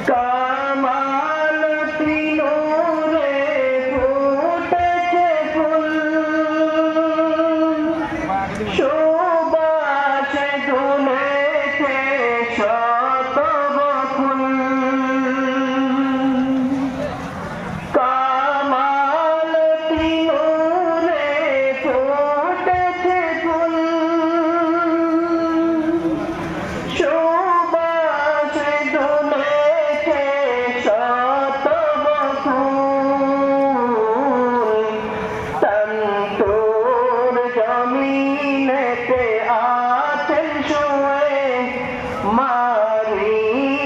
কামাল তিনুরে ফুটেছে ফুল, সুবাসে দুলেছে শত বকুল। কামাল তিনুরে ফুটেছে ফুল, সুবাসে দুলেছে শত বকুল। তন্তুর জমিনেতে আছেন শুয়ে মারিফতে